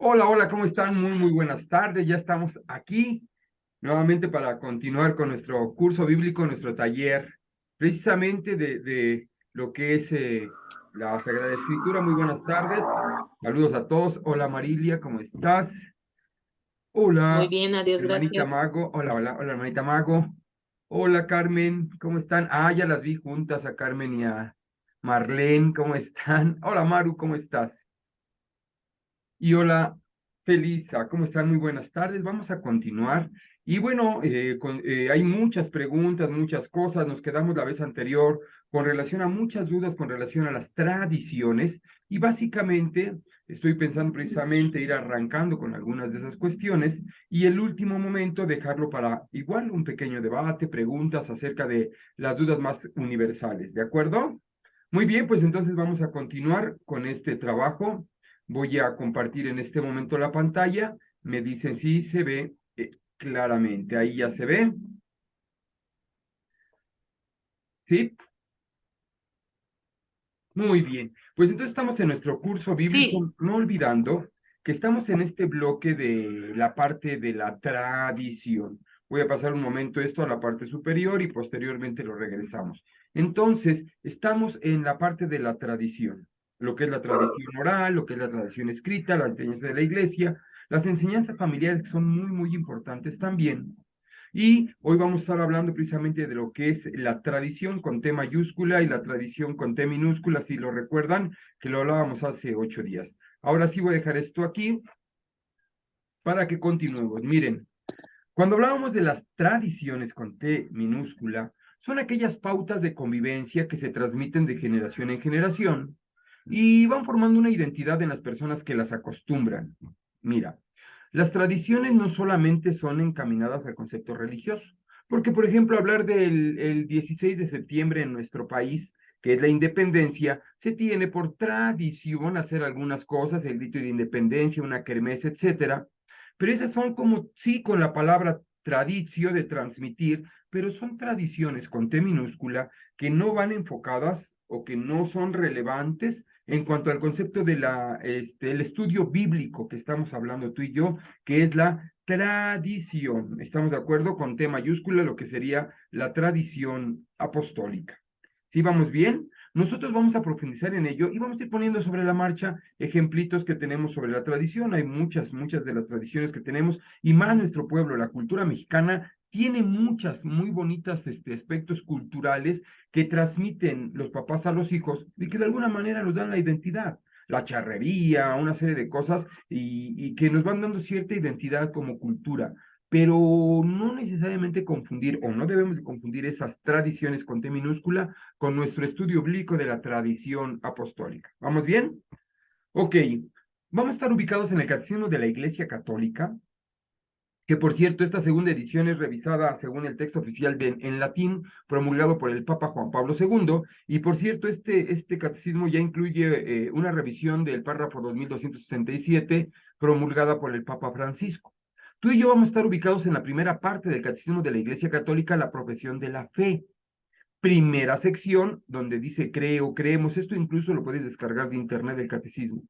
Hola, hola, ¿cómo están? Muy buenas tardes. Ya estamos aquí nuevamente para continuar con nuestro curso bíblico, nuestro taller, precisamente de lo que es la Sagrada Escritura. Muy buenas tardes. Saludos a todos. Hola Marilia, ¿cómo estás? Muy Hola, bien, adiós, hermanita gracias. Mago. Hola, hermanita Mago. Hola, Carmen, ¿cómo están? Ah, ya las vi juntas a Carmen y a Marlene, ¿cómo están? Hola, Maru, ¿cómo estás? Y hola, Felisa, ¿cómo están? Muy buenas tardes. Vamos a continuar. Y bueno, hay muchas preguntas, muchas cosas. Nos quedamos la vez anterior con relación a muchas dudas con relación a las tradiciones. Y básicamente estoy pensando precisamente ir arrancando con algunas de esas cuestiones y el último momento dejarlo para igual un pequeño debate, preguntas acerca de las dudas más universales. ¿De acuerdo? Muy bien, pues entonces vamos a continuar con este trabajo. Voy a compartir en este momento la pantalla. Me dicen si se ve claramente. Ahí ya se ve. ¿Sí? Muy bien. Pues entonces estamos en nuestro curso Sí, bíblico, no olvidando que estamos en este bloque de la parte de la tradición. Voy a pasar un momento esto a la parte superior y posteriormente lo regresamos. Entonces, estamos en la parte de la tradición, lo que es la tradición oral, lo que es la tradición escrita, la enseñanza de la iglesia, las enseñanzas familiares que son muy importantes también. Y hoy vamos a estar hablando precisamente de lo que es la tradición con T mayúscula y la tradición con T minúscula, si lo recuerdan, que lo hablábamos hace 8 días. Ahora sí voy a dejar esto aquí para que continuemos. Miren, cuando hablábamos de las tradiciones con T minúscula, son aquellas pautas de convivencia que se transmiten de generación en generación y van formando una identidad en las personas que las acostumbran. Mira, las tradiciones no solamente son encaminadas al concepto religioso, porque por ejemplo hablar del el 16 de septiembre en nuestro país, que es la independencia, se tiene por tradición hacer algunas cosas, el grito de independencia, una kermés, etcétera, pero esas son como, sí, con la palabra tradicio de transmitir, pero son tradiciones con T minúscula que no van enfocadas o que no son relevantes en cuanto al concepto de el estudio bíblico que estamos hablando tú y yo, que es la tradición. ¿Estamos de acuerdo con T mayúscula, lo que sería la tradición apostólica? ¿Sí vamos bien? Nosotros vamos a profundizar en ello y vamos a ir poniendo sobre la marcha ejemplitos que tenemos sobre la tradición. Hay muchas de las tradiciones que tenemos y más nuestro pueblo, la cultura mexicana, tiene muchas muy bonitas aspectos culturales que transmiten los papás a los hijos y que de alguna manera nos dan la identidad, la charrería, una serie de cosas y que nos van dando cierta identidad como cultura, pero no necesariamente confundir o no debemos de confundir esas tradiciones con T minúscula con nuestro estudio bíblico de la tradición apostólica. ¿Vamos bien? Ok, vamos a estar ubicados en el Catecismo de la Iglesia Católica, que por cierto, esta segunda edición es revisada según el texto oficial en latín, promulgado por el Papa Juan Pablo II, y por cierto, este catecismo ya incluye una revisión del párrafo 2267, promulgada por el Papa Francisco. Tú y yo vamos a estar ubicados en la primera parte del Catecismo de la Iglesia Católica, la profesión de la fe. Primera sección, donde dice creo, creemos, esto incluso lo puedes descargar de internet del catecismo.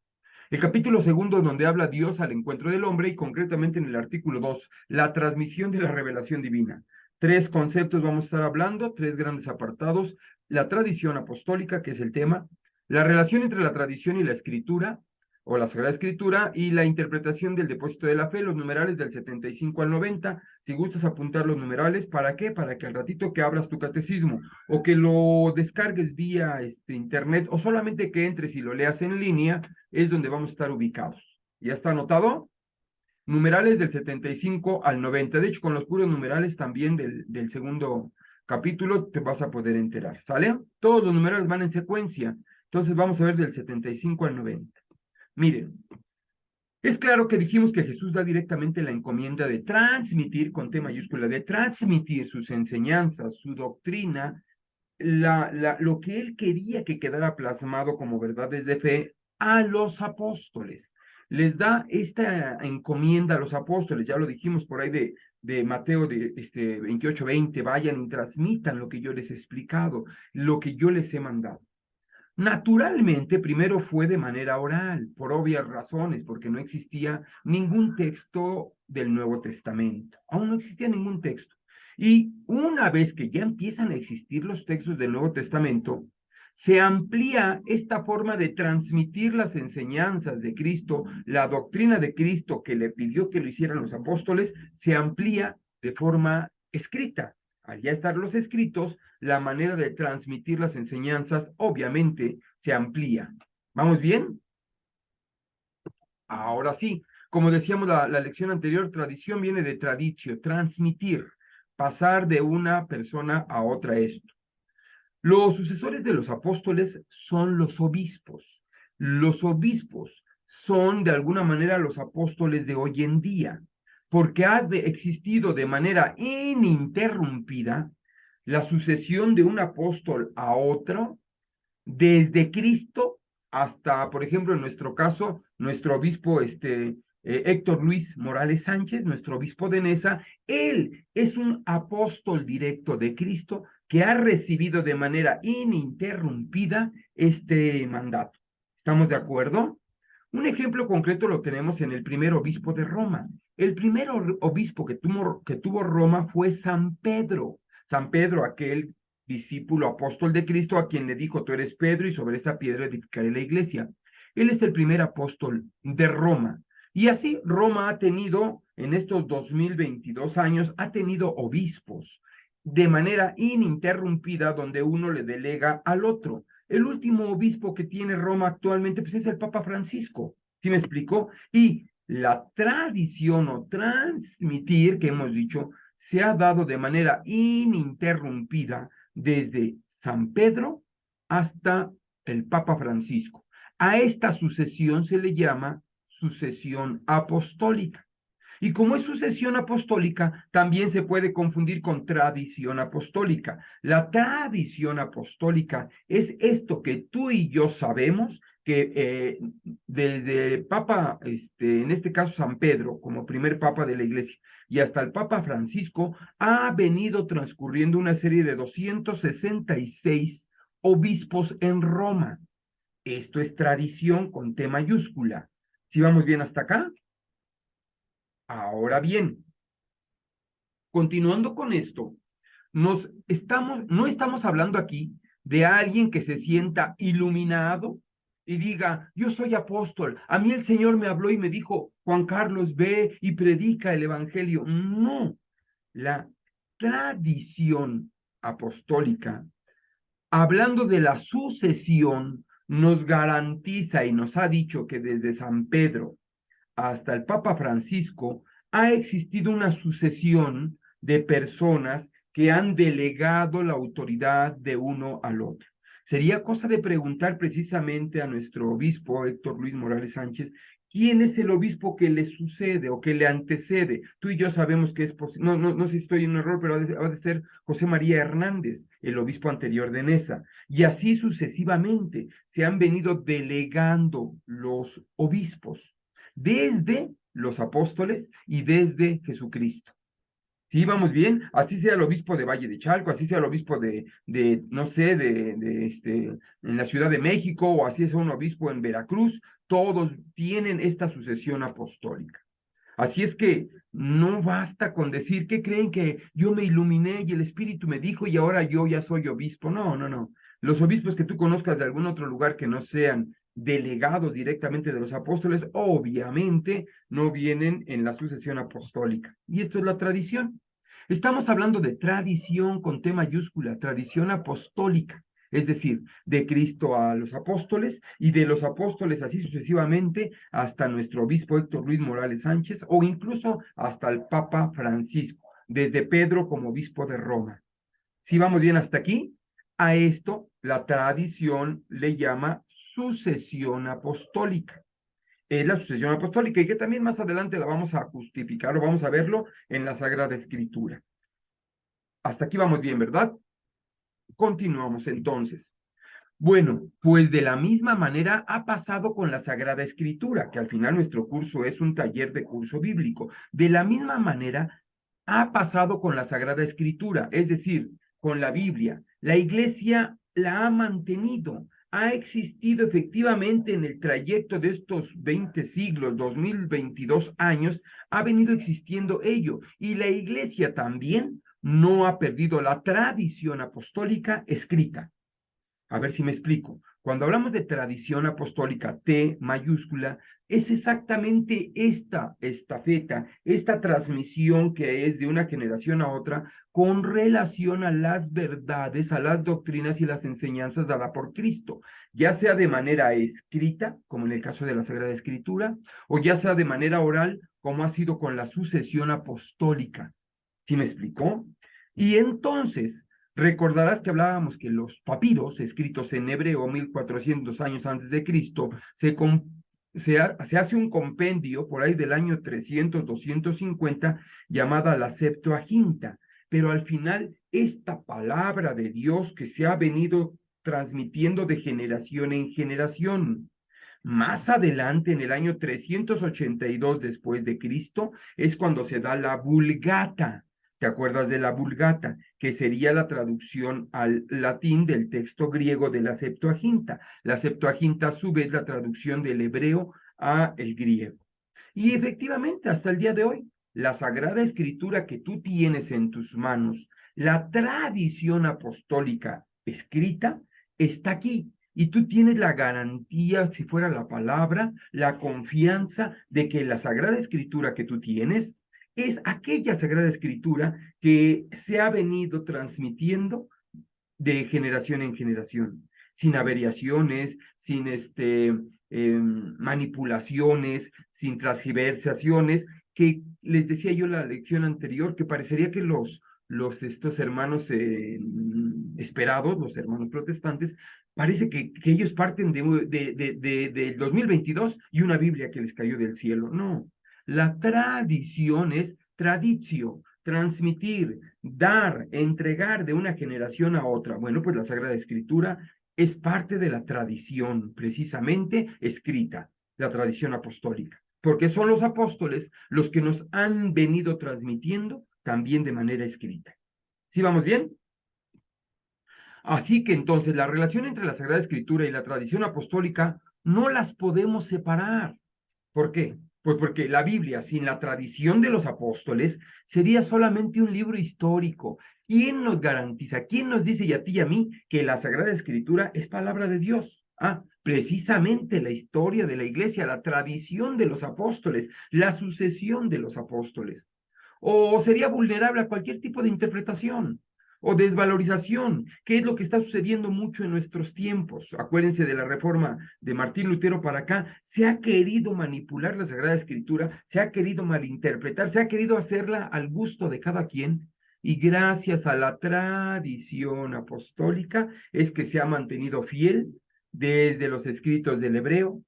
El capítulo segundo, donde habla Dios al encuentro del hombre, y concretamente en el artículo 2, la transmisión de la revelación divina. Tres conceptos vamos a estar hablando, tres grandes apartados: la tradición apostólica, que es el tema, la relación entre la tradición y la escritura, o la Sagrada Escritura, y la interpretación del depósito de la fe, los numerales del 75 al 90. Si gustas apuntar los numerales, ¿para qué? Para que al ratito que abras tu catecismo o que lo descargues vía internet o solamente que entres y lo leas en línea, es donde vamos a estar ubicados. ¿Ya está anotado? Numerales del 75 al 90. De hecho, con los puros numerales también del segundo capítulo te vas a poder enterar. ¿Sale? Todos los numerales van en secuencia. Entonces vamos a ver del 75 al 90. Miren, es claro que dijimos que Jesús da directamente la encomienda de transmitir, con T mayúscula, de transmitir sus enseñanzas, su doctrina, lo que él quería que quedara plasmado como verdades de fe a los apóstoles. Les da esta encomienda a los apóstoles, ya lo dijimos por ahí de Mateo de 28:20, vayan y transmitan lo que yo les he explicado, lo que yo les he mandado. Naturalmente, primero fue de manera oral, por obvias razones, porque no existía ningún texto del Nuevo Testamento, aún no existía ningún texto. Y una vez que ya empiezan a existir los textos del Nuevo Testamento, se amplía esta forma de transmitir las enseñanzas de Cristo, la doctrina de Cristo que le pidió que lo hicieran los apóstoles, se amplía de forma escrita. Al ya estar los escritos, la manera de transmitir las enseñanzas obviamente se amplía. ¿Vamos bien? Ahora sí, como decíamos la lección anterior, tradición viene de traditio, transmitir, pasar de una persona a otra esto. Los sucesores de los apóstoles son los obispos. Los obispos son de alguna manera los apóstoles de hoy en día, porque ha existido de manera ininterrumpida la sucesión de un apóstol a otro desde Cristo hasta, por ejemplo, en nuestro caso, nuestro obispo Héctor Luis Morales Sánchez, nuestro obispo de Neza, él es un apóstol directo de Cristo que ha recibido de manera ininterrumpida este mandato. ¿Estamos de acuerdo? Un ejemplo concreto lo tenemos en el primer obispo de Roma. El primer obispo que tuvo Roma fue San Pedro. San Pedro, aquel discípulo apóstol de Cristo, a quien le dijo, tú eres Pedro y sobre esta piedra edificaré la iglesia. Él es el primer apóstol de Roma. Y así Roma ha tenido, en estos 2022 años, ha tenido obispos de manera ininterrumpida donde uno le delega al otro. El último obispo que tiene Roma actualmente pues es el Papa Francisco. ¿Sí me explico? Y la tradición o transmitir que hemos dicho se ha dado de manera ininterrumpida desde San Pedro hasta el Papa Francisco. A esta sucesión se le llama sucesión apostólica. Y como es sucesión apostólica, también se puede confundir con tradición apostólica. La tradición apostólica es esto que tú y yo sabemos que desde el Papa, en este caso San Pedro, como primer Papa de la Iglesia, y hasta el Papa Francisco, ha venido transcurriendo una serie de 266 obispos en Roma. Esto es tradición con T mayúscula. ¿Sí vamos bien hasta acá? Ahora bien, continuando con esto, no estamos hablando aquí de alguien que se sienta iluminado y diga, yo soy apóstol, a mí el Señor me habló y me dijo, Juan Carlos, ve y predica el Evangelio. No, la tradición apostólica, hablando de la sucesión, nos garantiza y nos ha dicho que desde San Pedro hasta el Papa Francisco, ha existido una sucesión de personas que han delegado la autoridad de uno al otro. Sería cosa de preguntar precisamente a nuestro obispo Héctor Luis Morales Sánchez, ¿quién es el obispo que le sucede o que le antecede? Tú y yo sabemos que es posible, no sé si estoy en un error, pero ha de ser José María Hernández, el obispo anterior de Neza. Y así sucesivamente se han venido delegando los obispos desde los apóstoles y desde Jesucristo. ¿Sí vamos bien? Así sea el obispo de Valle de Chalco, así sea el obispo no sé, en la Ciudad de México, o así sea un obispo en Veracruz, todos tienen esta sucesión apostólica. Así es que no basta con decir que creen que yo me iluminé y el Espíritu me dijo y ahora yo ya soy obispo. No, no, no. Los obispos que tú conozcas de algún otro lugar que no sean delegados directamente de los apóstoles, obviamente no vienen en la sucesión apostólica. Y esto es la tradición. Estamos hablando de tradición con T mayúscula, tradición apostólica, es decir, de Cristo a los apóstoles y de los apóstoles así sucesivamente hasta nuestro obispo Héctor Luis Morales Sánchez o incluso hasta el Papa Francisco, desde Pedro como obispo de Roma. Si vamos bien hasta aquí, a esto la tradición le llama sucesión apostólica. Es la sucesión apostólica y que también más adelante la vamos a justificar o vamos a verlo en la Sagrada Escritura. Hasta aquí vamos bien, ¿verdad? Continuamos entonces. Bueno, pues de la misma manera ha pasado con la Sagrada Escritura, que al final nuestro curso es un taller de curso bíblico. De la misma manera ha pasado con la Sagrada Escritura, es decir, con la Biblia. La Iglesia la ha mantenido, ha existido efectivamente en el trayecto de estos 20 siglos, 2022 años, ha venido existiendo ello. Y la Iglesia también no ha perdido la tradición apostólica escrita. A ver si me explico. Cuando hablamos de tradición apostólica, T mayúscula, es exactamente esta estafeta, esta transmisión que es de una generación a otra con relación a las verdades, a las doctrinas y las enseñanzas dadas por Cristo, ya sea de manera escrita, como en el caso de la Sagrada Escritura, o ya sea de manera oral, como ha sido con la sucesión apostólica. ¿Sí me explicó? Y entonces, recordarás que hablábamos que los papiros, escritos en hebreo 1400 años antes de Cristo, se hace un compendio por ahí del año 300, 250, llamada la Septuaginta. Pero al final, esta palabra de Dios que se ha venido transmitiendo de generación en generación. Más adelante, en el año 382 después de Cristo, es cuando se da la Vulgata. ¿Te acuerdas de la Vulgata? Que sería la traducción al latín del texto griego de la Septuaginta. La Septuaginta, a su vez, la traducción del hebreo a el griego. Y efectivamente, hasta el día de hoy, la Sagrada Escritura que tú tienes en tus manos, la tradición apostólica escrita, está aquí. Y tú tienes la garantía, si fuera la palabra, la confianza de que la Sagrada Escritura que tú tienes es aquella Sagrada Escritura que se ha venido transmitiendo de generación en generación, sin averiaciones, sin manipulaciones, sin transgiversaciones, que les decía yo la lección anterior, que parecería que estos hermanos esperados, los hermanos protestantes, parece que ellos parten del 2022 y una Biblia que les cayó del cielo. No, la tradición es traditio, transmitir, dar, entregar de una generación a otra. Bueno, pues la Sagrada Escritura es parte de la tradición precisamente escrita, la tradición apostólica, porque son los apóstoles los que nos han venido transmitiendo también de manera escrita. ¿Sí vamos bien? Así que entonces la relación entre la Sagrada Escritura y la tradición apostólica no las podemos separar. ¿Por qué? Pues porque la Biblia, sin la tradición de los apóstoles, sería solamente un libro histórico. ¿Quién nos garantiza, quién nos dice y a ti y a mí que la Sagrada Escritura es palabra de Dios? Ah, precisamente la historia de la iglesia, la tradición de los apóstoles, la sucesión de los apóstoles. O sería vulnerable a cualquier tipo de interpretación o desvalorización, que es lo que está sucediendo mucho en nuestros tiempos. Acuérdense de la reforma de Martín Lutero para acá, se ha querido manipular la Sagrada Escritura, se ha querido malinterpretar, se ha querido hacerla al gusto de cada quien, y gracias a la tradición apostólica es que se ha mantenido fiel desde los escritos del hebreo,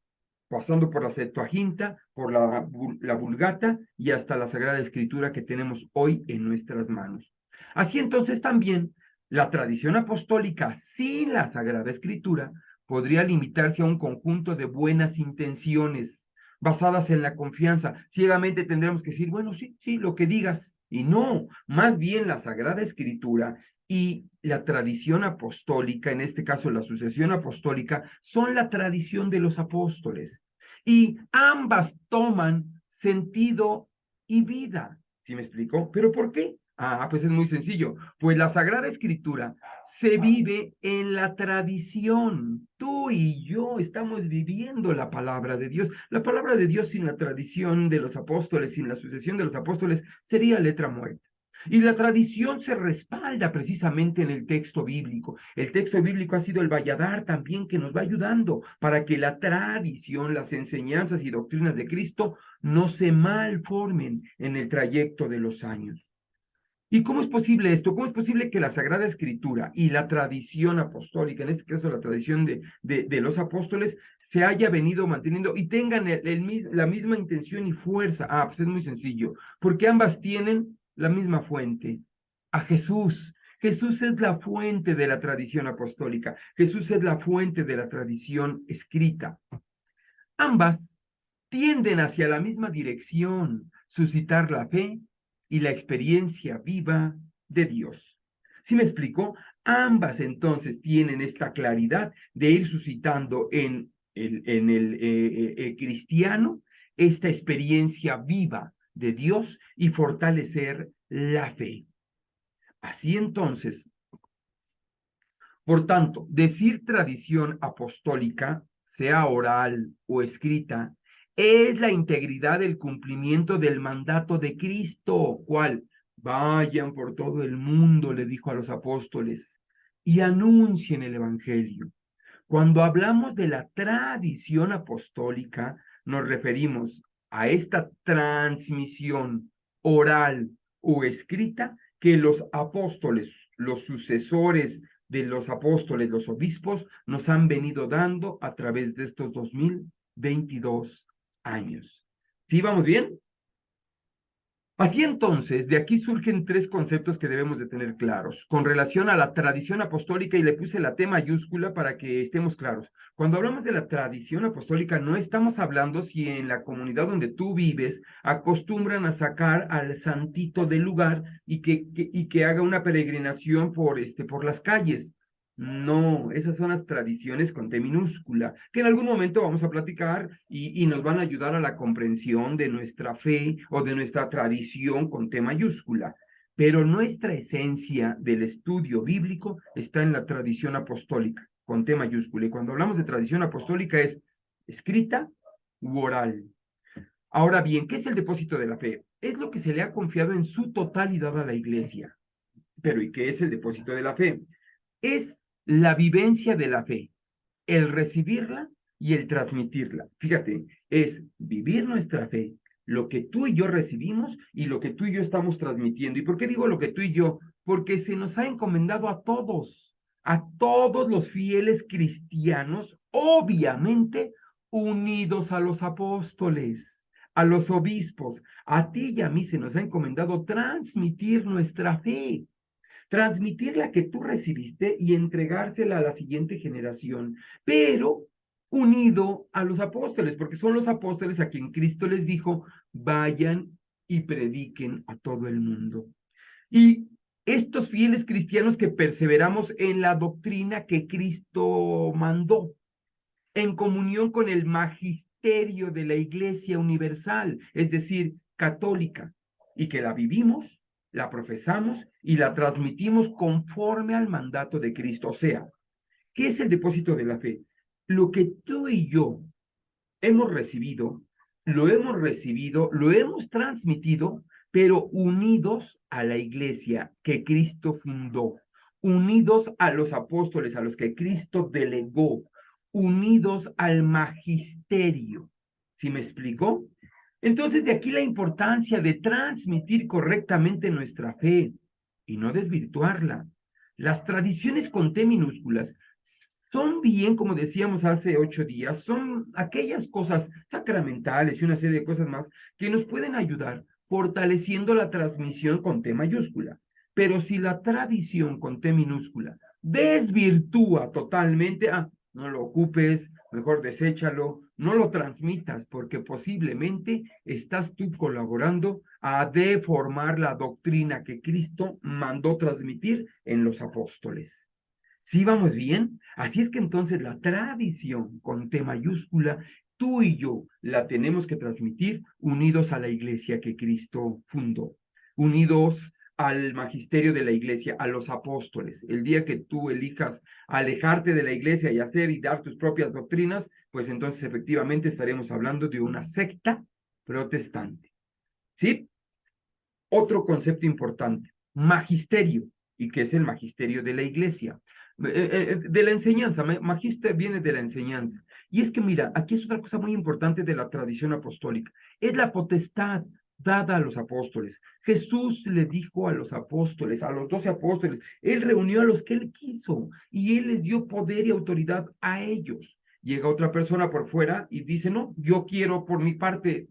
pasando por la Septuaginta, por la Vulgata y hasta la Sagrada Escritura que tenemos hoy en nuestras manos. Así entonces también la tradición apostólica sin la Sagrada Escritura podría limitarse a un conjunto de buenas intenciones basadas en la confianza. Ciegamente tendremos que decir, bueno, sí, sí, lo que digas. Y no, más bien la Sagrada Escritura y la tradición apostólica, en este caso la sucesión apostólica, son la tradición de los apóstoles. Y ambas toman sentido y vida. ¿Sí me explico? ¿Pero por qué? Ah, pues es muy sencillo. Pues la Sagrada Escritura se vive en la tradición. Tú y yo estamos viviendo la palabra de Dios. La palabra de Dios sin la tradición de los apóstoles, sin la sucesión de los apóstoles, sería letra muerta. Y la tradición se respalda precisamente en el texto bíblico. El texto bíblico ha sido el valladar también que nos va ayudando para que la tradición, las enseñanzas y doctrinas de Cristo no se malformen en el trayecto de los años. ¿Y cómo es posible esto? ¿Cómo es posible que la Sagrada Escritura y la tradición apostólica, en este caso la tradición de los apóstoles, se haya venido manteniendo y tengan la misma intención y fuerza? Ah, pues es muy sencillo, porque ambas tienen la misma fuente, a Jesús. Jesús es la fuente de la tradición apostólica, Jesús es la fuente de la tradición escrita. Ambas tienden hacia la misma dirección, suscitar la fe y la experiencia viva de Dios. ¿Sí me explico? Ambas entonces tienen esta claridad de ir suscitando en el cristiano esta experiencia viva de Dios y fortalecer la fe. Así entonces, por tanto, decir tradición apostólica, sea oral o escrita, es la integridad del cumplimiento del mandato de Cristo, cual vayan por todo el mundo, le dijo a los apóstoles, y anuncien el Evangelio. Cuando hablamos de la tradición apostólica, nos referimos a esta transmisión oral o escrita que los apóstoles, los sucesores de los apóstoles, los obispos, nos han venido dando a través de estos 2022 años. ¿Sí vamos bien? Así entonces, de aquí surgen tres conceptos que debemos de tener claros con relación a la tradición apostólica y le puse la T mayúscula para que estemos claros. Cuando hablamos de la tradición apostólica, no estamos hablando si en la comunidad donde tú vives acostumbran a sacar al santito del lugar y que haga una peregrinación por las calles. No, esas son las tradiciones con T minúscula, que en algún momento vamos a platicar y nos van a ayudar a la comprensión de nuestra fe o de nuestra tradición con T mayúscula. Pero nuestra esencia del estudio bíblico está en la tradición apostólica, con T mayúscula. Y cuando hablamos de tradición apostólica es escrita u oral. Ahora bien, ¿qué es el depósito de la fe? Es lo que se le ha confiado en su totalidad a la iglesia. Pero ¿y qué es el depósito de la fe? Es la vivencia de la fe, el recibirla y el transmitirla. Fíjate, es vivir nuestra fe, lo que tú y yo recibimos y lo que tú y yo estamos transmitiendo. ¿Y por qué digo lo que tú y yo? Porque se nos ha encomendado a todos los fieles cristianos, obviamente unidos a los apóstoles, a los obispos. A ti y a mí se nos ha encomendado transmitir nuestra fe, transmitir la que tú recibiste y entregársela a la siguiente generación, pero unido a los apóstoles, porque son los apóstoles a quien Cristo les dijo, vayan y prediquen a todo el mundo. Y estos fieles cristianos que perseveramos en la doctrina que Cristo mandó, en comunión con el magisterio de la Iglesia Universal, es decir, católica, y que la vivimos, la profesamos y la transmitimos conforme al mandato de Cristo. O sea, ¿qué es el depósito de la fe? Lo que tú y yo hemos recibido, lo hemos transmitido, pero unidos a la iglesia que Cristo fundó, unidos a los apóstoles a los que Cristo delegó, unidos al magisterio. ¿Sí me explicó? Entonces, de aquí la importancia de transmitir correctamente nuestra fe y no desvirtuarla. Las tradiciones con T minúsculas son bien, como decíamos hace 8 días, son aquellas cosas sacramentales y una serie de cosas más que nos pueden ayudar fortaleciendo la transmisión con T mayúscula. Pero si la tradición con T minúscula desvirtúa totalmente, no lo ocupes, mejor deséchalo, no lo transmitas, porque posiblemente estás tú colaborando a deformar la doctrina que Cristo mandó transmitir en los apóstoles. ¿Sí vamos bien? Así es que entonces la tradición con T mayúscula, tú y yo la tenemos que transmitir unidos a la iglesia que Cristo fundó, unidos al magisterio de la iglesia, a los apóstoles. El día que tú elijas alejarte de la iglesia y hacer y dar tus propias doctrinas, pues entonces efectivamente estaremos hablando de una secta protestante. ¿Sí? Otro concepto importante, magisterio. ¿Y qué es el magisterio de la iglesia? De la enseñanza, magister viene de la enseñanza. Y es que mira, aquí es otra cosa muy importante de la tradición apostólica, es la potestad dada a los apóstoles. Jesús le dijo a los apóstoles, a los 12 apóstoles, él reunió a los que él quiso y él les dio poder y autoridad a ellos. Llega otra persona por fuera y dice, no, yo quiero por mi parte.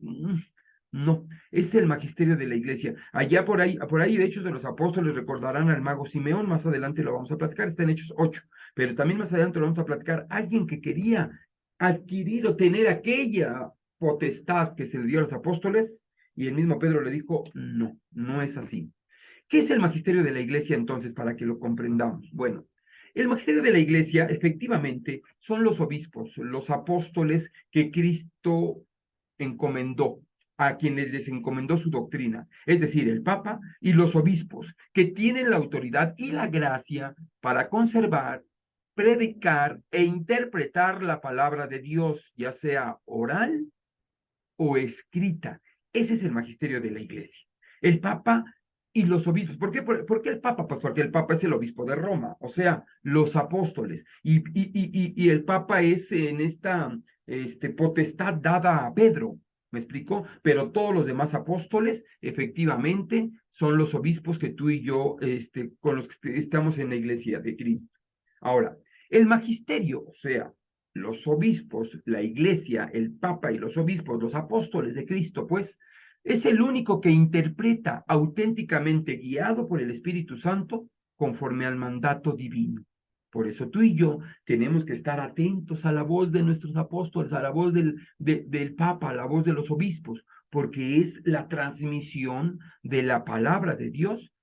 No, es el magisterio de la iglesia. Allá por ahí de Hechos de los Apóstoles recordarán al mago Simeón, más adelante lo vamos a platicar, está en Hechos 8, pero también más adelante lo vamos a platicar, alguien que quería adquirir o tener aquella potestad que se le dio a los apóstoles, y el mismo Pedro le dijo, no, no es así. ¿Qué es el magisterio de la Iglesia entonces para que lo comprendamos? Bueno, el magisterio de la Iglesia efectivamente son los obispos, los apóstoles que Cristo encomendó, a quienes les encomendó su doctrina, es decir, el Papa y los obispos, que tienen la autoridad y la gracia para conservar, predicar e interpretar la palabra de Dios, ya sea oral o escrita. Ese es el magisterio de la Iglesia. El Papa y los obispos. ¿Por qué el Papa? Pues porque el Papa es el obispo de Roma, o sea, los apóstoles. Y el Papa es en esta potestad dada a Pedro, ¿me explico? Pero todos los demás apóstoles, efectivamente, son los obispos que tú y yo, con los que estamos en la iglesia de Cristo. Ahora, el magisterio, o sea, los obispos, la iglesia, el papa y los obispos, los apóstoles de Cristo, pues, es el único que interpreta auténticamente, guiado por el Espíritu Santo, conforme al mandato divino. Por eso tú y yo tenemos que estar atentos a la voz de nuestros apóstoles, a la voz del Papa, a la voz de los obispos, porque es la transmisión de la palabra de Dios,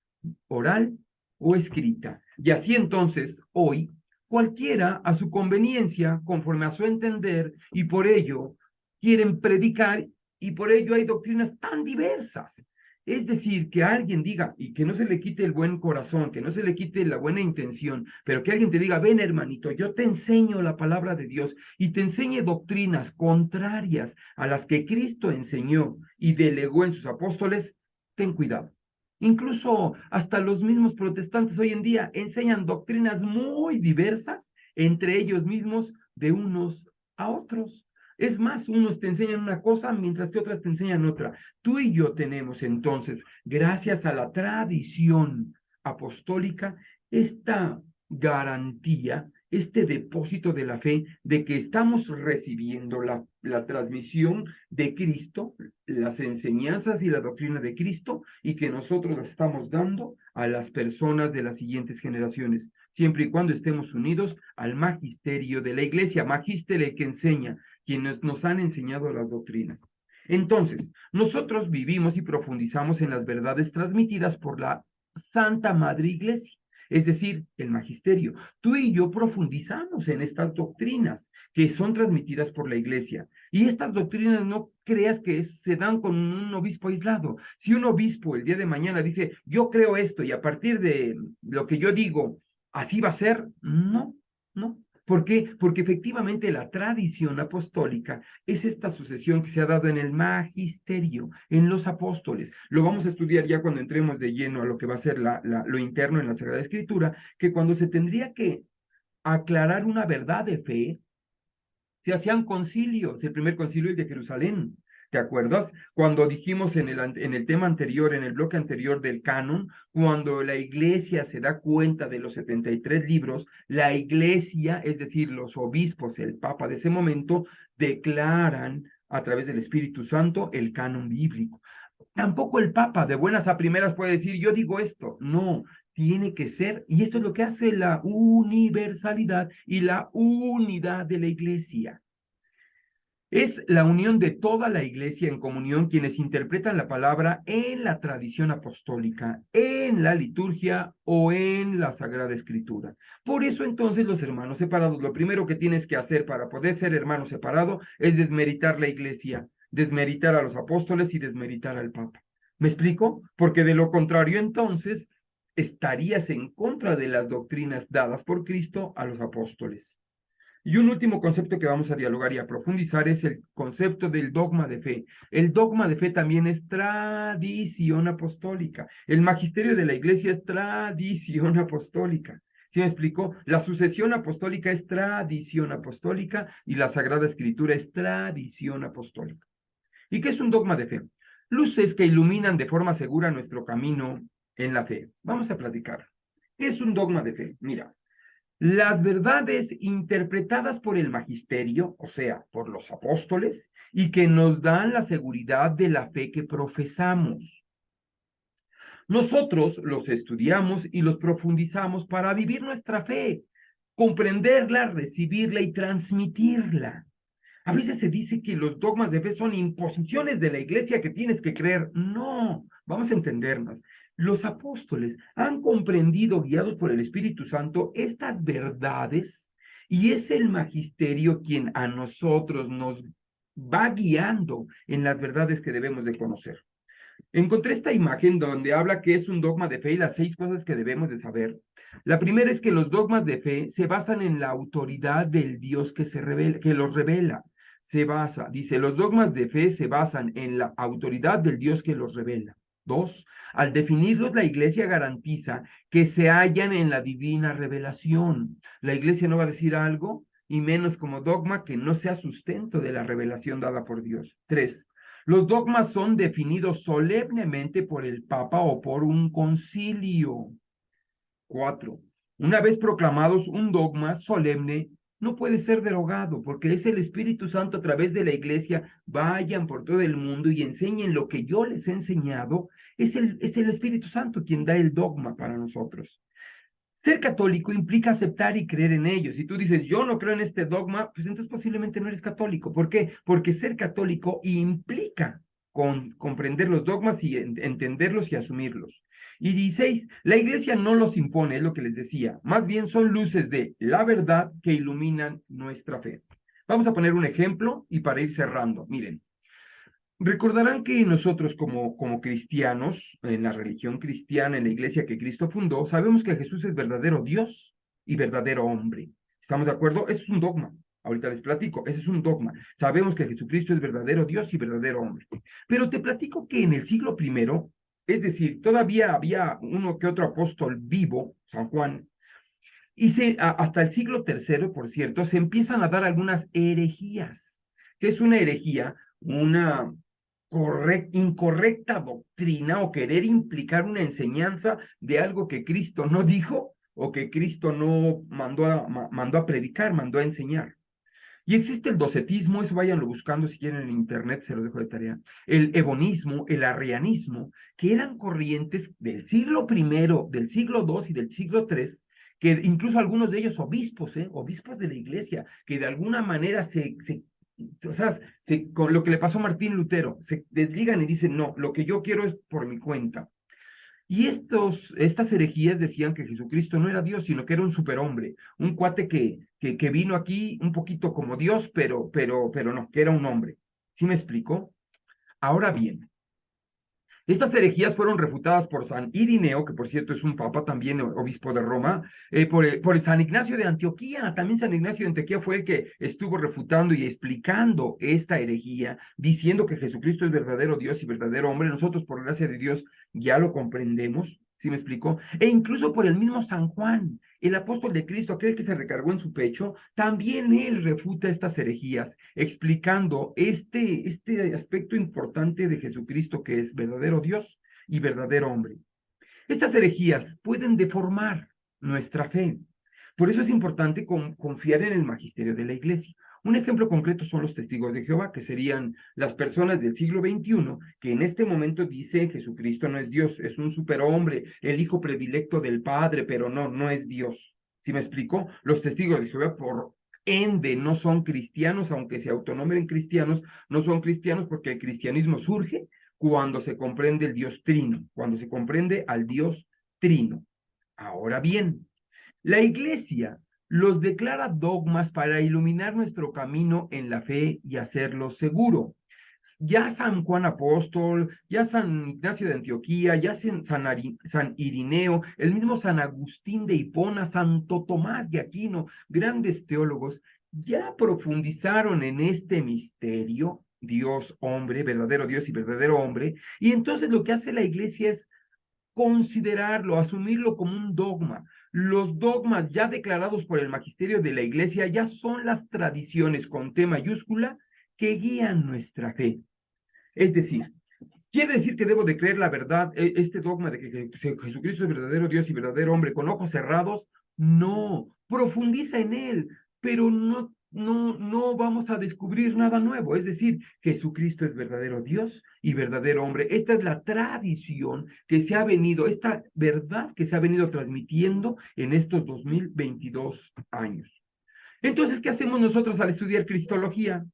oral o escrita. Y así entonces, hoy, cualquiera a su conveniencia, conforme a su entender, y por ello quieren predicar, y por ello hay doctrinas tan diversas. Es decir, que alguien diga, y que no se le quite el buen corazón, que no se le quite la buena intención, pero que alguien te diga, ven hermanito, yo te enseño la palabra de Dios y te enseñe doctrinas contrarias a las que Cristo enseñó y delegó en sus apóstoles, ten cuidado. Incluso hasta los mismos protestantes hoy en día enseñan doctrinas muy diversas entre ellos mismos de unos a otros. Es más, unos te enseñan una cosa mientras que otras te enseñan otra. Tú y yo tenemos entonces, gracias a la tradición apostólica, esta garantía, este depósito de la fe de que estamos recibiendo la transmisión de Cristo, las enseñanzas y la doctrina de Cristo, y que nosotros las estamos dando a las personas de las siguientes generaciones, siempre y cuando estemos unidos al magisterio de la iglesia, magister el que enseña, quienes nos han enseñado las doctrinas. Entonces, nosotros vivimos y profundizamos en las verdades transmitidas por la Santa Madre Iglesia, es decir, el magisterio. Tú y yo profundizamos en estas doctrinas que son transmitidas por la iglesia. Y estas doctrinas no creas que se dan con un obispo aislado. Si un obispo el día de mañana dice, yo creo esto y a partir de lo que yo digo, así va a ser, no, no. ¿Por qué? Porque efectivamente la tradición apostólica es esta sucesión que se ha dado en el magisterio, en los apóstoles. Lo vamos a estudiar ya cuando entremos de lleno a lo que va a ser lo interno en la Sagrada Escritura, que cuando se tendría que aclarar una verdad de fe, se hacían concilios, el primer concilio es de Jerusalén, ¿te acuerdas? Cuando dijimos en el tema anterior, en el bloque anterior del canon, cuando la iglesia se da cuenta de los 73 libros, la iglesia, es decir, los obispos, el papa de ese momento, declaran a través del Espíritu Santo el canon bíblico. Tampoco el papa de buenas a primeras puede decir, yo digo esto, no, tiene que ser, y esto es lo que hace la universalidad y la unidad de la iglesia. Es la unión de toda la iglesia en comunión quienes interpretan la palabra en la tradición apostólica, en la liturgia o en la Sagrada Escritura. Por eso entonces los hermanos separados, lo primero que tienes que hacer para poder ser hermano separado es desmeritar la iglesia, desmeritar a los apóstoles y desmeritar al Papa. ¿Me explico? Porque de lo contrario entonces estarías en contra de las doctrinas dadas por Cristo a los apóstoles. Y un último concepto que vamos a dialogar y a profundizar es el concepto del dogma de fe. El dogma de fe también es tradición apostólica. El magisterio de la iglesia es tradición apostólica. ¿Sí me explicó? La sucesión apostólica es tradición apostólica y la Sagrada Escritura es tradición apostólica. ¿Y qué es un dogma de fe? Luces que iluminan de forma segura nuestro camino en la fe. Vamos a platicar. ¿Qué es un dogma de fe? Mira, las verdades interpretadas por el magisterio, o sea, por los apóstoles, y que nos dan la seguridad de la fe que profesamos. Nosotros los estudiamos y los profundizamos para vivir nuestra fe, comprenderla, recibirla y transmitirla. A veces se dice que los dogmas de fe son imposiciones de la iglesia que tienes que creer. No, vamos a entendernos. los apóstoles han comprendido, guiados por el Espíritu Santo, estas verdades, y es el magisterio quien a nosotros nos va guiando en las verdades que debemos de conocer. Encontré esta imagen donde habla que es un dogma de fe y las 6 cosas que debemos de saber. La primera es que los dogmas de fe se basan en la autoridad del Dios que que los revela. Dice, los dogmas de fe se basan en la autoridad del Dios que los revela. 2, al definirlos, la Iglesia garantiza que se hallan en la divina revelación. La Iglesia no va a decir algo, y menos como dogma, que no sea sustento de la revelación dada por Dios. 3, los dogmas son definidos solemnemente por el Papa o por un concilio. 4, una vez proclamados, un dogma solemne no puede ser derogado, porque es el Espíritu Santo a través de la Iglesia, vayan por todo el mundo y enseñen lo que yo les he enseñado. Es el Espíritu Santo quien da el dogma para nosotros. Ser católico implica aceptar y creer en ellos. Si tú dices, yo no creo en este dogma, pues entonces posiblemente no eres católico. ¿Por qué? Porque ser católico implica comprender los dogmas y entenderlos y asumirlos. Y 16, la Iglesia no los impone, es lo que les decía. Más bien son luces de la verdad que iluminan nuestra fe. Vamos a poner un ejemplo y para ir cerrando. Miren, recordarán que nosotros como cristianos, en la religión cristiana, en la iglesia que Cristo fundó, sabemos que Jesús es verdadero Dios y verdadero hombre. ¿Estamos de acuerdo? Ese es un dogma. Ahorita les platico, ese es un dogma. Sabemos que Jesucristo es verdadero Dios y verdadero hombre. Pero te platico que en el siglo primero, es decir, todavía había uno que otro apóstol vivo, San Juan, y hasta el siglo tercero, por cierto, se empiezan a dar algunas herejías. ¿Qué es una herejía? Una incorrecta doctrina o querer implicar una enseñanza de algo que Cristo no dijo o que Cristo no mandó a predicar, mandó a enseñar. Y existe el docetismo, eso váyanlo buscando si quieren en internet, se lo dejo de tarea. El evonismo, el arrianismo, que eran corrientes del siglo primero, del siglo II y del siglo III, que incluso algunos de ellos obispos, obispos de la iglesia, que de alguna manera o sea, con lo que le pasó a Martín Lutero, se desligan y dicen, no, lo que yo quiero es por mi cuenta. Y estas herejías decían que Jesucristo no era Dios, sino que era un superhombre, un cuate que vino aquí un poquito como Dios, pero no, que era un hombre. ¿Sí me explico? Ahora bien, estas herejías fueron refutadas por San Irineo, que por cierto es un papa también, obispo de Roma, por el San Ignacio de Antioquía. También San Ignacio de Antioquía fue el que estuvo refutando y explicando esta herejía, diciendo que Jesucristo es verdadero Dios y verdadero hombre. Nosotros, por gracia de Dios, ya lo comprendemos. ¿Sí me explico? E incluso por el mismo San Juan, el apóstol de Cristo, aquel que se recargó en su pecho, también él refuta estas herejías, explicando este aspecto importante de Jesucristo, que es verdadero Dios y verdadero hombre. Estas herejías pueden deformar nuestra fe. Por eso es importante confiar en el magisterio de la Iglesia. Un ejemplo concreto son los testigos de Jehová, que serían las personas del siglo XXI, que en este momento dicen Jesucristo no es Dios, es un superhombre, el hijo predilecto del Padre, pero no es Dios. ¿Sí me explico? Los testigos de Jehová, por ende, no son cristianos, aunque se autonombren cristianos, no son cristianos porque el cristianismo surge cuando se comprende el Dios trino, cuando se comprende al Dios trino. Ahora bien, la Iglesia los declara dogmas para iluminar nuestro camino en la fe y hacerlo seguro. Ya San Juan Apóstol, ya San Ignacio de Antioquía, ya San Irineo, el mismo San Agustín de Hipona, Santo Tomás de Aquino, grandes teólogos, ya profundizaron en este misterio, Dios, hombre, verdadero Dios y verdadero hombre, y entonces lo que hace la Iglesia es considerarlo, asumirlo como un dogma. Los dogmas ya declarados por el magisterio de la Iglesia ya son las tradiciones con T mayúscula que guían nuestra fe. Es decir, ¿quiere decir que debo de creer la verdad, este dogma de que Jesucristo es verdadero Dios y verdadero hombre con ojos cerrados? No, profundiza en él, pero no vamos a descubrir nada nuevo. Es decir, Jesucristo es verdadero Dios y verdadero hombre. Esta es la tradición que se ha venido, esta verdad que se ha venido transmitiendo en estos 2022 años. Entonces, ¿qué hacemos nosotros al estudiar Cristología?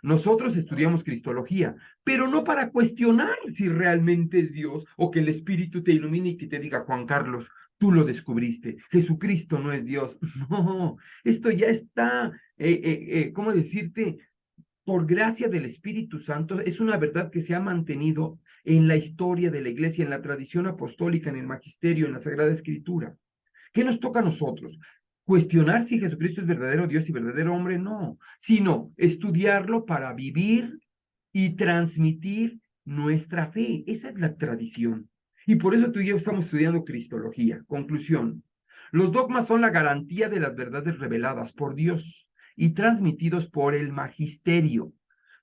Nosotros estudiamos Cristología, pero no para cuestionar si realmente es Dios o que el Espíritu te ilumine y que te diga, Juan Carlos, tú lo descubriste, Jesucristo no es Dios. No, esto ya está, ¿cómo decirte? Por gracia del Espíritu Santo, es una verdad que se ha mantenido en la historia de la Iglesia, en la tradición apostólica, en el magisterio, en la Sagrada Escritura. ¿Qué nos toca a nosotros? Cuestionar si Jesucristo es verdadero Dios y verdadero hombre, no, sino estudiarlo para vivir y transmitir nuestra fe. Esa es la tradición. Y por eso tú y yo estamos estudiando Cristología. Conclusión. Los dogmas son la garantía de las verdades reveladas por Dios y transmitidos por el magisterio.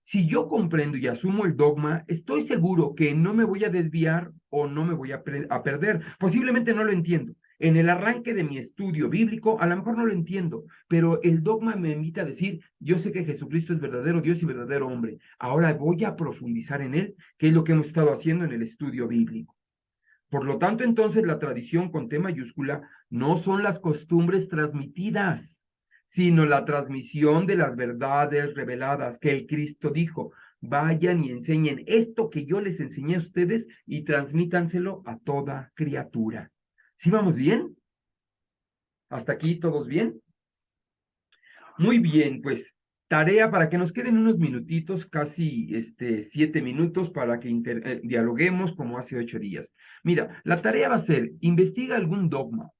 Si yo comprendo y asumo el dogma, estoy seguro que no me voy a desviar o no me voy a perder. Posiblemente no lo entiendo. En el arranque de mi estudio bíblico, a lo mejor no lo entiendo, pero el dogma me invita a decir, yo sé que Jesucristo es verdadero Dios y verdadero hombre. Ahora voy a profundizar en él, que es lo que hemos estado haciendo en el estudio bíblico. Por lo tanto, entonces, la tradición con T mayúscula no son las costumbres transmitidas, sino la transmisión de las verdades reveladas que el Cristo dijo. Vayan y enseñen esto que yo les enseñé a ustedes y transmítanselo a toda criatura. ¿Sí vamos bien? ¿Hasta aquí todos bien? Muy bien, pues tarea para que nos queden unos minutitos, casi 7 minutos para que dialoguemos como hace 8 días. Mira, la tarea va a ser, investiga algún dogma.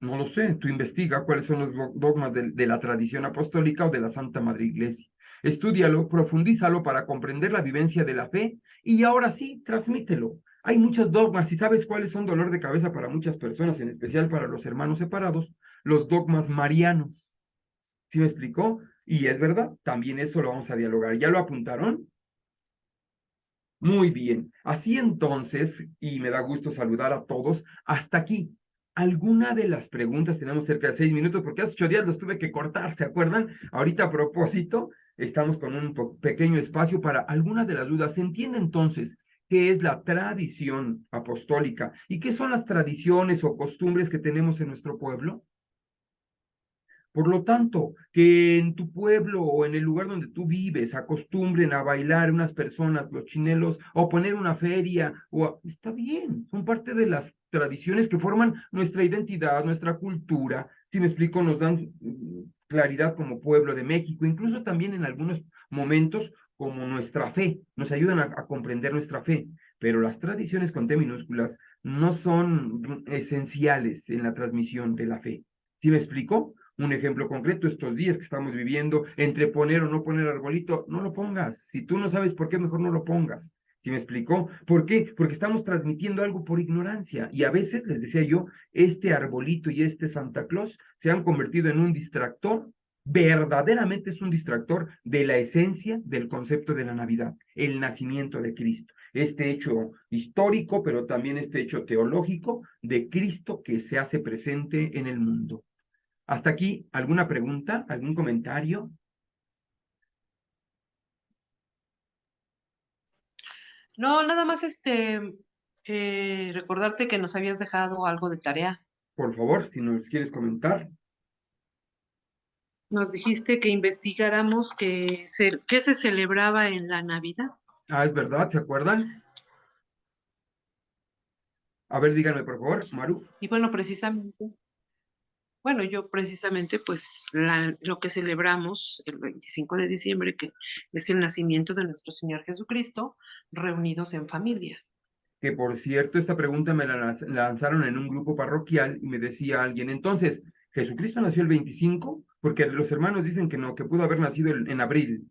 No lo sé, tú investiga cuáles son los dogmas de la tradición apostólica o de la Santa Madre Iglesia. Estúdialo, profundízalo para comprender la vivencia de la fe y ahora sí, transmítelo. Hay muchos dogmas y sabes cuáles son dolor de cabeza para muchas personas, en especial para los hermanos separados, los dogmas marianos. ¿Sí me explicó? Y es verdad, también eso lo vamos a dialogar. ¿Ya lo apuntaron? Muy bien. Así entonces, y me da gusto saludar a todos, hasta aquí. ¿Alguna de las preguntas? Tenemos cerca de 6 minutos porque hace 8 días los tuve que cortar, ¿se acuerdan? Ahorita a propósito, estamos con un pequeño espacio para alguna de las dudas. ¿Se entiende entonces qué es la tradición apostólica y qué son las tradiciones o costumbres que tenemos en nuestro pueblo? Por lo tanto, que en tu pueblo o en el lugar donde tú vives acostumbren a bailar unas personas, los chinelos, o poner una feria, está bien, son parte de las tradiciones que forman nuestra identidad, nuestra cultura. Si me explico, nos dan claridad como pueblo de México, incluso también en algunos momentos como nuestra fe, nos ayudan a comprender nuestra fe, pero las tradiciones con T minúsculas no son esenciales en la transmisión de la fe. ¿Sí me explico? Un ejemplo concreto, estos días que estamos viviendo, entre poner o no poner arbolito, no lo pongas. Si tú no sabes por qué, mejor no lo pongas. ¿Sí me explicó? ¿Por qué? Porque estamos transmitiendo algo por ignorancia. Y a veces, les decía yo, este arbolito y este Santa Claus se han convertido en un distractor. Verdaderamente es un distractor de la esencia del concepto de la Navidad, el nacimiento de Cristo. Este hecho histórico, pero también este hecho teológico de Cristo que se hace presente en el mundo. Hasta aquí, ¿alguna pregunta? ¿Algún comentario? No, nada más recordarte que nos habías dejado algo de tarea. Por favor, si nos quieres comentar. Nos dijiste que investigáramos qué se celebraba en la Navidad. Es verdad, ¿se acuerdan? A ver, díganme, por favor, Maru. Y bueno, yo precisamente, pues lo que celebramos el 25 de diciembre, que es el nacimiento de nuestro Señor Jesucristo, reunidos en familia. Que por cierto, esta pregunta me la lanzaron en un grupo parroquial y me decía alguien, entonces, ¿Jesucristo nació el 25? Porque los hermanos dicen que no, que pudo haber nacido en abril.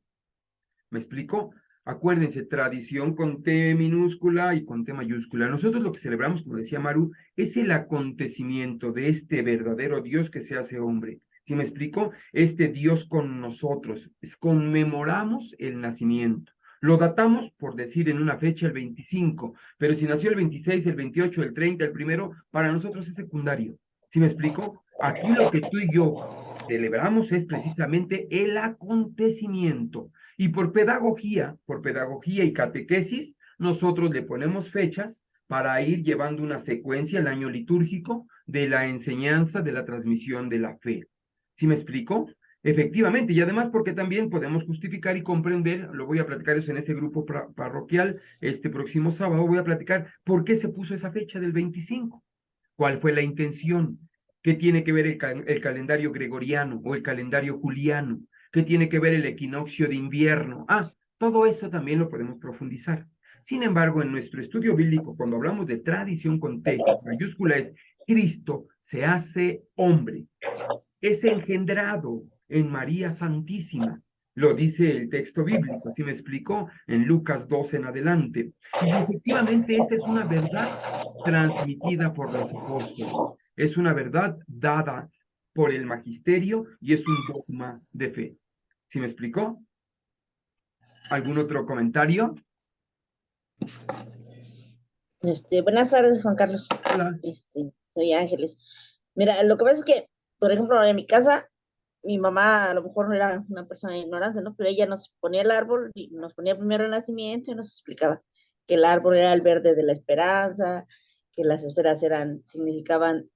¿Me explico? Acuérdense, tradición con T minúscula y con T mayúscula. Nosotros lo que celebramos, como decía Maru, es el acontecimiento de este verdadero Dios que se hace hombre. ¿Sí me explico? Este Dios con nosotros. Conmemoramos el nacimiento. Lo datamos, por decir, en una fecha el 25, pero si nació el 26, el 28, el 30, el primero, para nosotros es secundario. ¿Sí me explico? Aquí lo que tú y yo celebramos es precisamente el acontecimiento. Y por pedagogía y catequesis, nosotros le ponemos fechas para ir llevando una secuencia, el año litúrgico, de la enseñanza, de la transmisión de la fe. ¿Sí me explico? Efectivamente, y además porque también podemos justificar y comprender, lo voy a platicar eso en ese grupo parroquial este próximo sábado, voy a platicar por qué se puso esa fecha del 25, cuál fue la intención, qué tiene que ver el calendario gregoriano o el calendario juliano, qué tiene que ver el equinoccio de invierno. Todo eso también lo podemos profundizar. Sin embargo, en nuestro estudio bíblico, cuando hablamos de tradición con T mayúscula, es Cristo se hace hombre, es engendrado en María Santísima. Lo dice el texto bíblico, ¿sí me explicó? En Lucas 12 en adelante. Y efectivamente esta es una verdad transmitida por los apóstoles. Es una verdad dada por el magisterio y es un dogma de fe. ¿Sí me explicó? ¿Algún otro comentario? Buenas tardes, Juan Carlos. Hola. Soy Ángeles. Mira, lo que pasa es que, por ejemplo, en mi casa, mi mamá a lo mejor no era una persona ignorante, ¿no? Pero ella nos ponía el árbol y nos ponía primero el nacimiento y nos explicaba que el árbol era el verde de la esperanza, que las esferas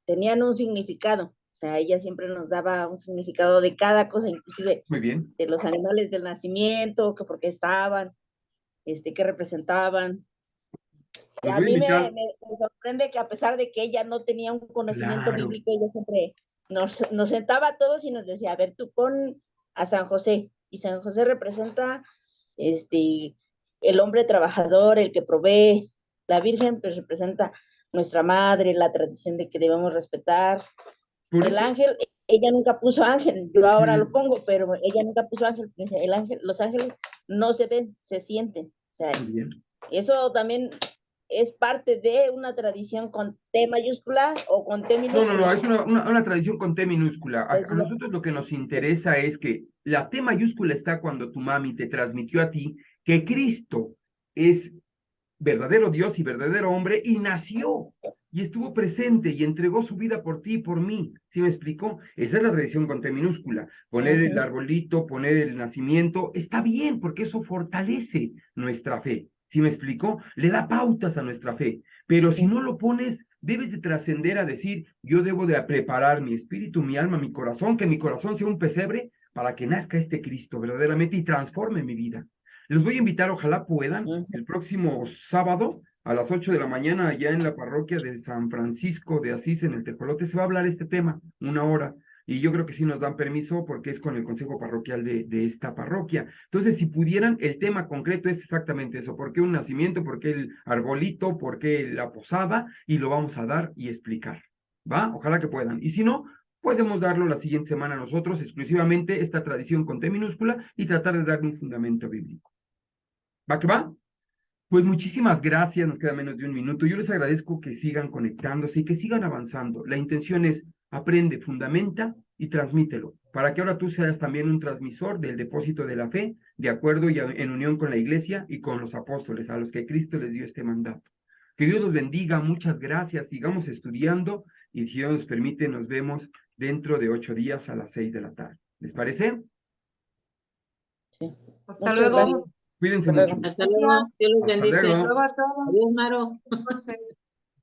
tenían un significado. O sea, ella siempre nos daba un significado de cada cosa, inclusive Muy bien. de los animales del nacimiento, que por qué estaban, qué representaban. Los A voy a mí invitar. me sorprende que a pesar de que ella no tenía un conocimiento Claro. bíblico, ella siempre nos sentaba a todos y nos decía, a ver, tú pon a San José, y San José representa el hombre trabajador, el que provee. La Virgen pues representa nuestra madre, la tradición de que debemos respetar. Por El eso. ángel, ella nunca puso ángel, yo ahora lo Sí, pongo, pero ella nunca puso ángel. El ángel, los ángeles no se ven, se sienten. O sea, muy bien. eso también es parte de una tradición con T mayúscula o con T No, minúscula. es una tradición con T minúscula. A Pues, nosotros lo que nos interesa es que la T mayúscula está cuando tu mami te transmitió a ti que Cristo es verdadero Dios y verdadero hombre y nació y estuvo presente y entregó su vida por ti y por mí. ¿Sí me explicó? Esa es la tradición con T minúscula. Poner el arbolito, poner el nacimiento, está bien porque eso fortalece nuestra fe. ¿Sí me explicó? Le da pautas a nuestra fe. Pero si no lo pones, debes de trascender a decir, yo debo de preparar mi espíritu, mi alma, mi corazón, que mi corazón sea un pesebre para que nazca este Cristo verdaderamente y transforme mi vida. Les voy a invitar, ojalá puedan, el próximo sábado a las 8 de la mañana, allá en la parroquia de San Francisco de Asís, en el Tejolote, se va a hablar este tema, 1 hora. Y yo creo que sí nos dan permiso porque es con el consejo parroquial de esta parroquia. Entonces, si pudieran, el tema concreto es exactamente eso. ¿Por qué un nacimiento? ¿Por qué el arbolito? ¿Por qué la posada? Y lo vamos a dar y explicar. ¿Va? Ojalá que puedan. Y si no, podemos darlo la siguiente semana nosotros, exclusivamente esta tradición con T minúscula y tratar de darle un fundamento bíblico. ¿Va que va? Pues muchísimas gracias, nos queda menos de un minuto. Yo les agradezco que sigan conectándose y que sigan avanzando. La intención es aprende, fundamenta y transmítelo, para que ahora tú seas también un transmisor del depósito de la fe, de acuerdo y en unión con la iglesia y con los apóstoles, a los que Cristo les dio este mandato. Que Dios los bendiga, muchas gracias, sigamos estudiando y si Dios nos permite, nos vemos dentro de 8 días a las 6 de la tarde. ¿Les parece? sí. Hasta Muchas luego. gracias. Cuídense Hasta luego. mucho. Hasta luego. Gracias. Dios los Hasta bendice. luego. Luego a todos. Adiós, Maro. Buenas noches.